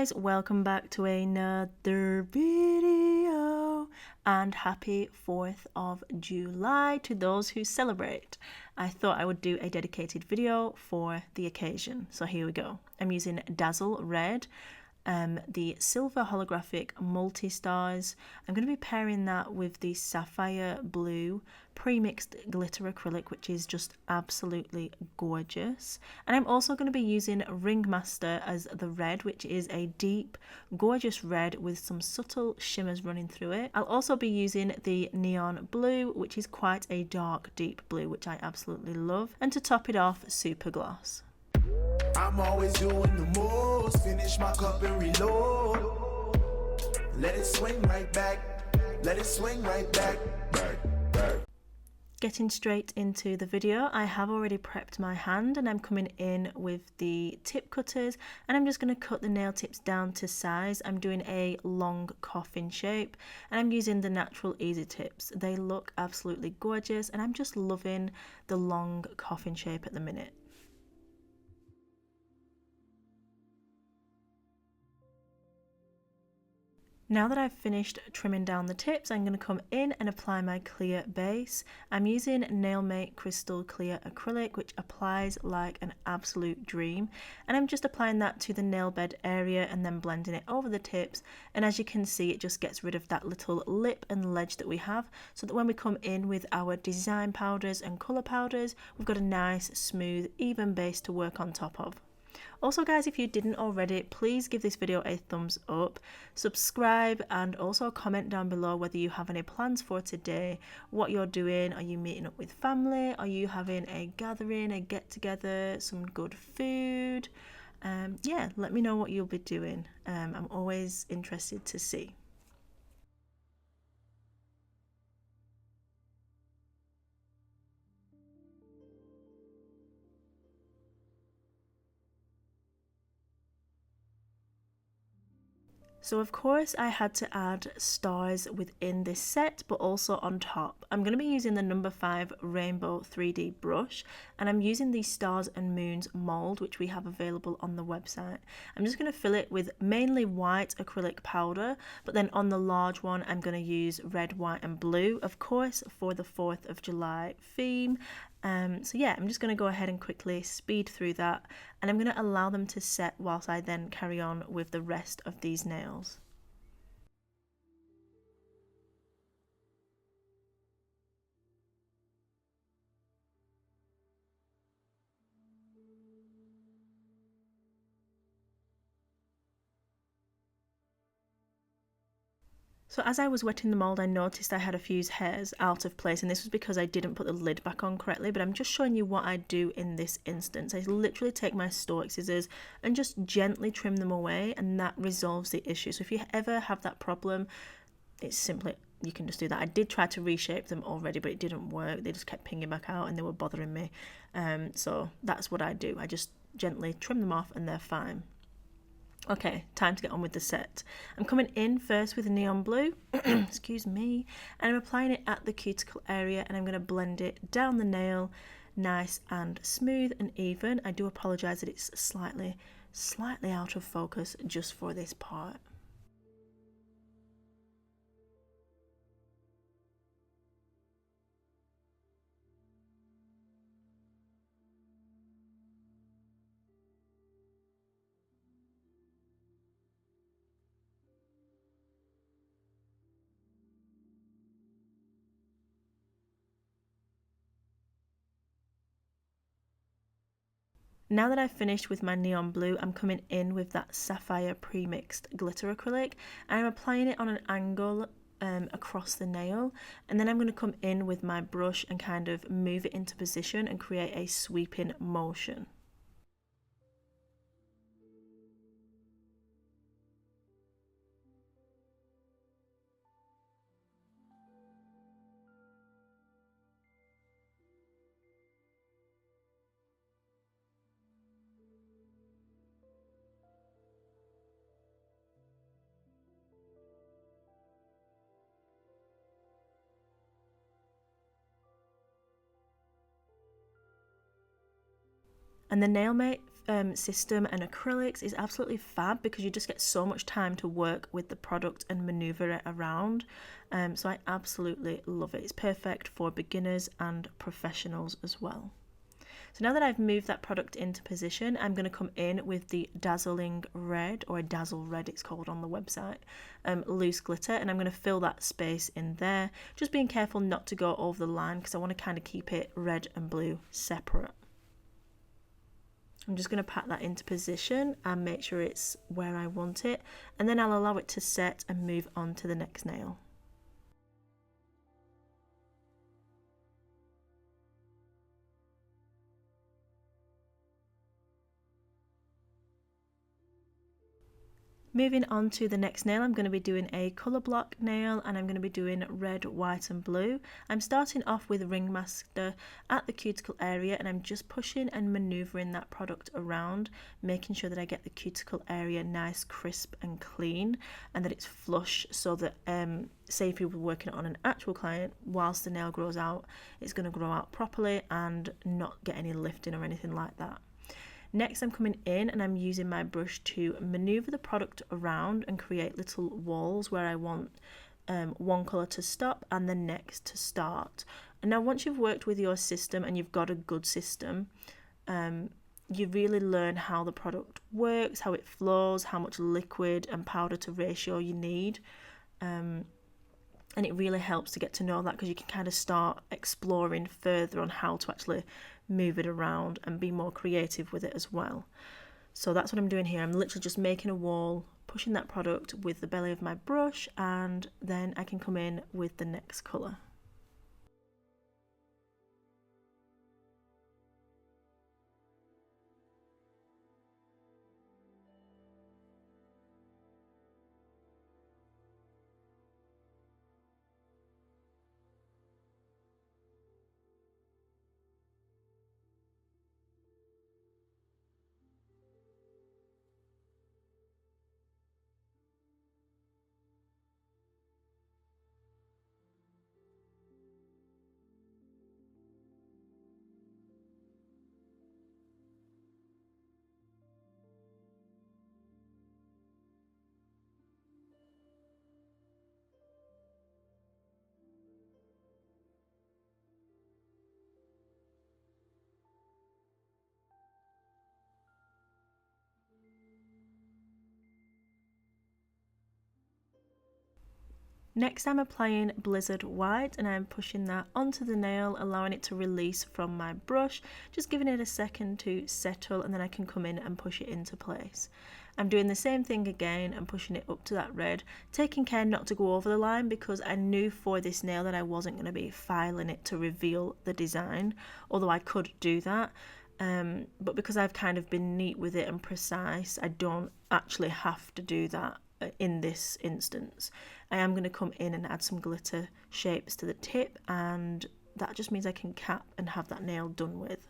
guys, welcome back to another video and happy 4th of July to those who celebrate. I thought I would do a dedicated video for the occasion, so here we go. I'm using Dazzle Red, the silver holographic multi-stars. I'm going to be pairing that with the sapphire blue pre-mixed glitter acrylic, which is just absolutely gorgeous. And I'm also going to be using Ringmaster as the red, which is a deep gorgeous red with some subtle shimmers running through it. I'll also be using the neon blue, which is quite a dark deep blue, which I absolutely love, and to top it off, super gloss. I'm always doing the most, finish my cup and reload. Let it swing right back, let it swing right back. Getting straight into the video, I have already prepped my hand and I'm coming in with the tip cutters and I'm just going to cut the nail tips down to size. I'm doing a long coffin shape and I'm using the natural easy tips. They look absolutely gorgeous and I'm just loving the long coffin shape at the minute. Now that I've finished trimming down the tips, I'm going to come in and apply my clear base. I'm using Nailmate Crystal Clear Acrylic, which applies like an absolute dream. And I'm just applying that to the nail bed area and then blending it over the tips. And as you can see, it just gets rid of that little lip and ledge that we have, so that when we come in with our design powders and colour powders, we've got a nice, smooth, even base to work on top of. Also guys, if you didn't already, please give this video a thumbs up, subscribe, and also comment down below whether you have any plans for today, what you're doing. Are you meeting up with family? Are you having a gathering, a get together, some good food? Yeah, let me know what you'll be doing. I'm always interested to see. So of course I had to add stars within this set, but also on top. I'm going to be using the number 5 Rainbow 3D brush, and I'm using the Stars and Moons mold, which we have available on the website. I'm just going to fill it with mainly white acrylic powder, but then on the large one I'm going to use red, white and blue, of course, for the 4th of July theme. So yeah, I'm just going to go ahead and quickly speed through that, and I'm going to allow them to set whilst I then carry on with the rest of these nails. So as I was wetting the mould, I noticed I had a few hairs out of place, and this was because I didn't put the lid back on correctly, but I'm just showing you what I do in this instance. I literally take my stork scissors and just gently trim them away, and that resolves the issue. So if you ever have that problem, it's simply, you can just do that. I did try to reshape them already, but it didn't work. They just kept pinging back out and they were bothering me. So that's what I do. I just gently trim them off and they're fine. Okay, time to get on with the set. I'm coming in first with neon blue, excuse me, and I'm applying it at the cuticle area, and I'm going to blend it down the nail, nice and smooth and even. I do apologise that it's slightly out of focus just for this part. Now that I've finished with my neon blue, I'm coming in with that sapphire pre-mixed glitter acrylic, and I'm applying it on an angle across the nail, and then I'm going to come in with my brush and kind of move it into position and create a sweeping motion. And the Nailmate system and acrylics is absolutely fab because you just get so much time to work with the product and maneuver it around. So I absolutely love it. It's perfect for beginners and professionals as well. So now that I've moved that product into position, I'm going to come in with the Dazzling Red, or a Dazzle Red it's called on the website, loose glitter, and I'm going to fill that space in there, just being careful not to go over the line because I want to kind of keep it red and blue separate. I'm just going to pat that into position and make sure it's where I want it, and then I'll allow it to set and move on to the next nail. Moving on to the next nail, I'm going to be doing a colour block nail, and I'm going to be doing red, white and blue. I'm starting off with Ringmaster at the cuticle area, and I'm just pushing and manoeuvring that product around, making sure that I get the cuticle area nice, crisp and clean, and that it's flush, so that say if you were working on an actual client, whilst the nail grows out, it's going to grow out properly and not get any lifting or anything like that. Next, I'm coming in and I'm using my brush to maneuver the product around and create little walls where I want one colour to stop and the next to start. And now once you've worked with your system and you've got a good system, you really learn how the product works, how it flows, how much liquid and powder to ratio you need. And it really helps to get to know that, because you can kind of start exploring further on how to actually move it around and be more creative with it as well. So that's what I'm doing here. I'm literally just making a wall, pushing that product with the belly of my brush, and then I can come in with the next colour. Next, I'm applying Blizzard White, and I'm pushing that onto the nail, allowing it to release from my brush, just giving it a second to settle, and then I can come in and push it into place. I'm doing the same thing again and pushing it up to that red, taking care not to go over the line, because I knew for this nail that I wasn't going to be filing it to reveal the design, although I could do that. But because I've kind of been neat with it and precise, I don't actually have to do that in this instance. I am going to come in and add some glitter shapes to the tip, and that just means I can cap and have that nail done with.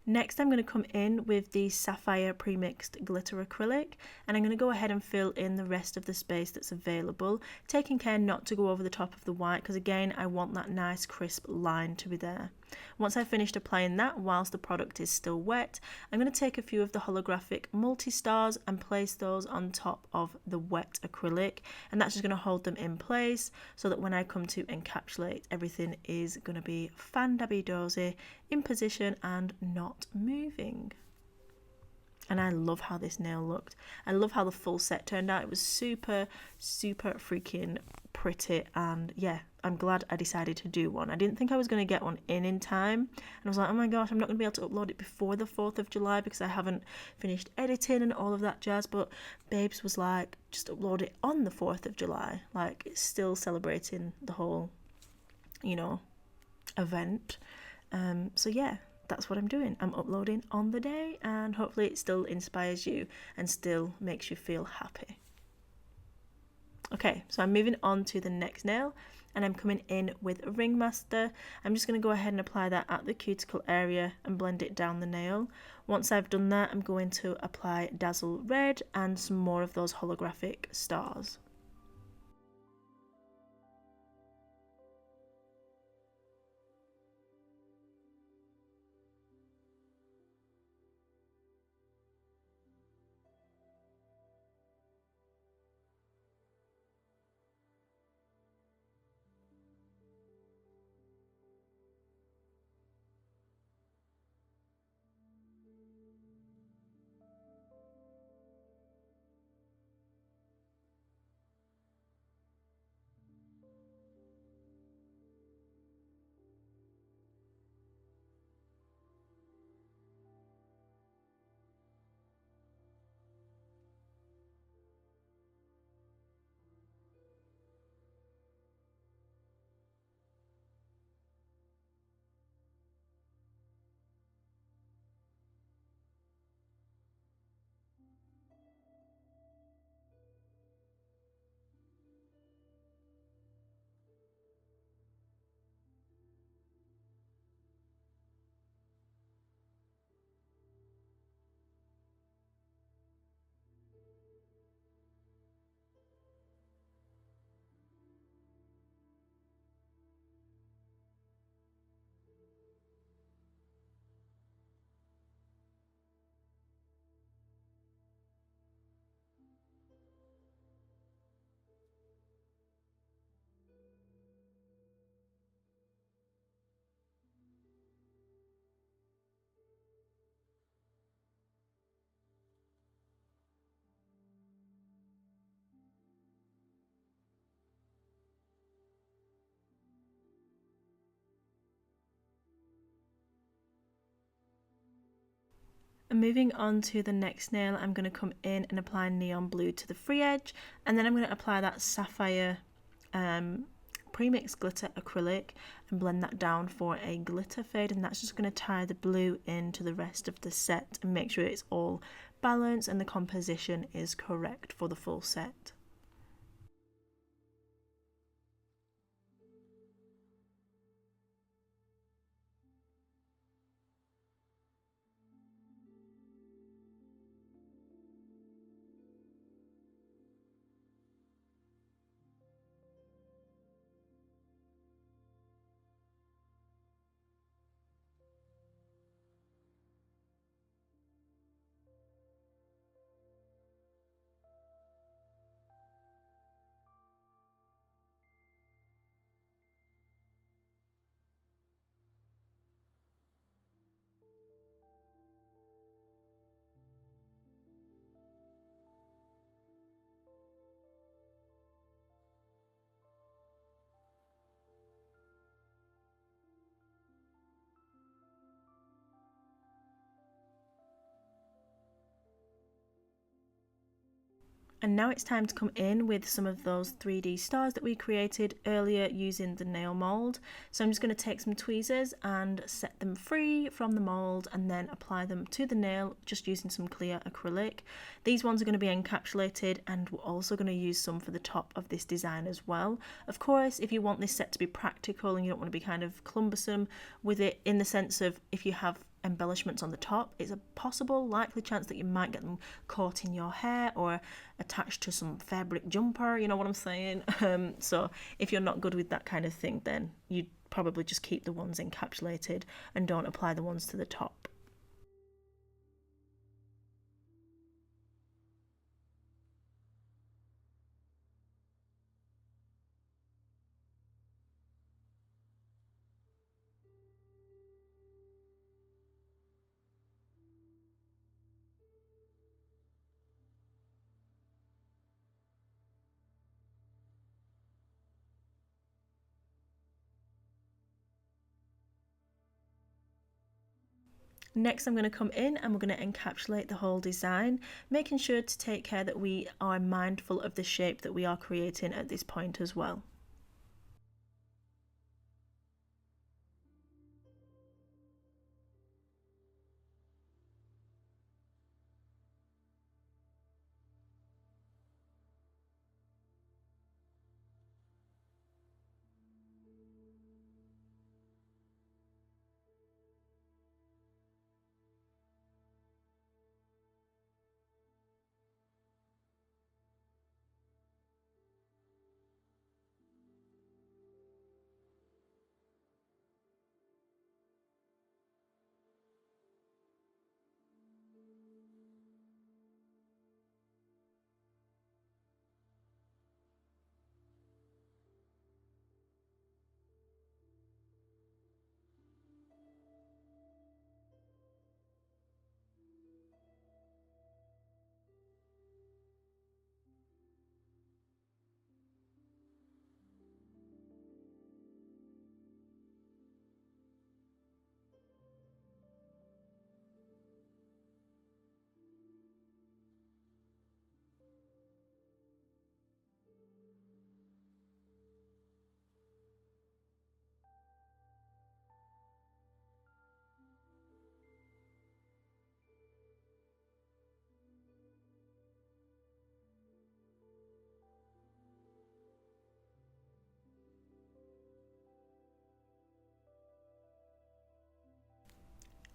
Next, I'm going to come in with the Sapphire Premixed Glitter Acrylic, and I'm going to go ahead and fill in the rest of the space that's available, taking care not to go over the top of the white, because again, I want that nice crisp line to be there. Once I've finished applying that, whilst the product is still wet, I'm going to take a few of the holographic multi-stars and place those on top of the wet acrylic, and that's just going to hold them in place so that when I come to encapsulate, everything is going to be fan-dabby-dozy, in position and not moving. And I love how this nail looked. I love how the full set turned out. It was super freaking pretty, and yeah, I'm glad I decided to do one. I didn't think I was going to get one in time, and I was like, oh my gosh, I'm not going to be able to upload it before the 4th of July because I haven't finished editing and all of that jazz. But Babes was like, just upload it on the 4th of July. Like, it's still celebrating the whole, you know, event. So yeah, that's what I'm doing. I'm uploading on the day, and hopefully it still inspires you and still makes you feel happy. Okay, so I'm moving on to the next nail, and I'm coming in with a Ringmaster. I'm just going to go ahead and apply that at the cuticle area and blend it down the nail. Once I've done that, I'm going to apply Dazzle Red and some more of those holographic stars. And moving on to the next nail, I'm going to come in and apply neon blue to the free edge, and then I'm going to apply that Sapphire Premix Glitter Acrylic and blend that down for a glitter fade, and that's just going to tie the blue into the rest of the set and make sure it's all balanced and the composition is correct for the full set. And now it's time to come in with some of those 3D stars that we created earlier using the nail mold. So I'm just going to take some tweezers and set them free from the mold and then apply them to the nail just using some clear acrylic. These ones are going to be encapsulated, and we're also going to use some for the top of this design as well. Of course, if you want this set to be practical and you don't want to be kind of cumbersome with it, in the sense of if you have embellishments on the top, it's a possible likely chance that you might get them caught in your hair or attached to some fabric jumper, you know what I'm saying? So if you're not good with that kind of thing, then you probably just keep the ones encapsulated and don't apply the ones to the top. Next, I'm going to come in and we're going to encapsulate the whole design, making sure to take care that we are mindful of the shape that we are creating at this point as well.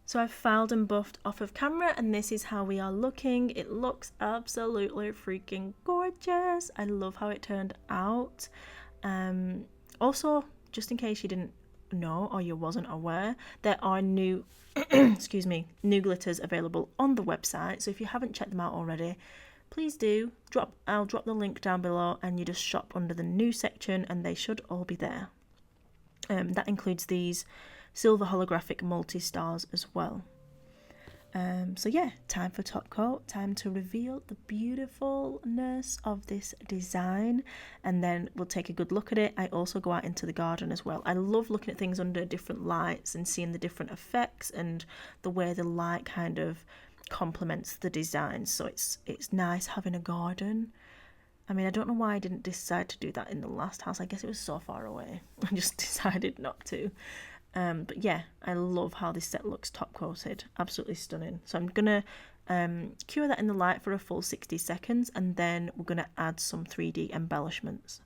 So I've filed and buffed off of camera and this is how we are looking. It looks absolutely freaking gorgeous. I love how it turned out. Also, just in case you didn't know or you wasn't aware, there are new excuse me, new glitters available on the website. So if you haven't checked them out already, please do. I'll drop the link down below and you just shop under the new section and they should all be there. That includes these silver holographic multi-stars as well. So yeah, time for top coat, time to reveal the beautifulness of this design and then we'll take a good look at it. I also go out into the garden as well. I love looking at things under different lights and seeing the different effects and the way the light kind of complements the design. So it's nice having a garden. I mean, I don't know why I didn't decide to do that in the last house. I guess it was so far away. I just decided not to. But yeah, I love how this set looks top coated. Absolutely stunning. So I'm going to cure that in the light for a full 60 seconds and then we're going to add some 3D embellishments.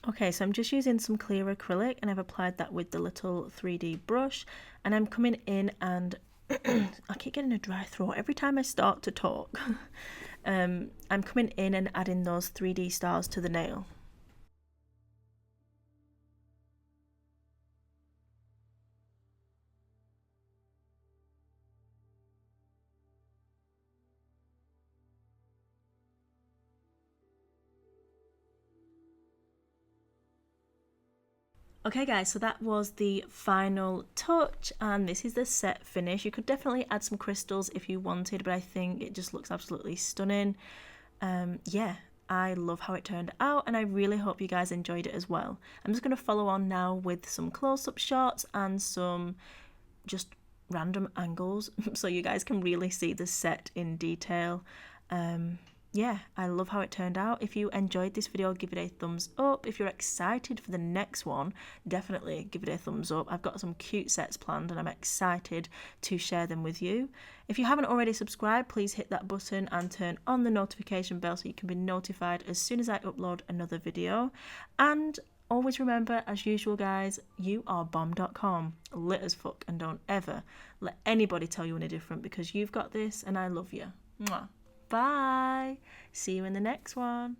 Okay, so I'm just using some clear acrylic and I've applied that with the little 3D brush and I'm coming in and I keep getting a dry throat every time I start to talk. I'm coming in and adding those 3D stars to the nail. Okay guys, so that was the final touch and this is the set finish. You could definitely add some crystals if you wanted, but I think it just looks absolutely stunning. Yeah, I love how it turned out and I really hope you guys enjoyed it as well. I'm just going to follow on now with some close-up shots and some just random angles so you guys can really see the set in detail. yeah, I love how it turned out. If you enjoyed this video, give it a thumbs up. If you're excited for the next one, definitely give it a thumbs up. I've got some cute sets planned and I'm excited to share them with you. If you haven't already subscribed, please hit that button and turn on the notification bell so you can be notified as soon as I upload another video. And always remember, as usual guys, you are bomb.com, lit as fuck, and don't ever let anybody tell you any different, because you've got this and I love you. Mwah. Bye. See you in the next one.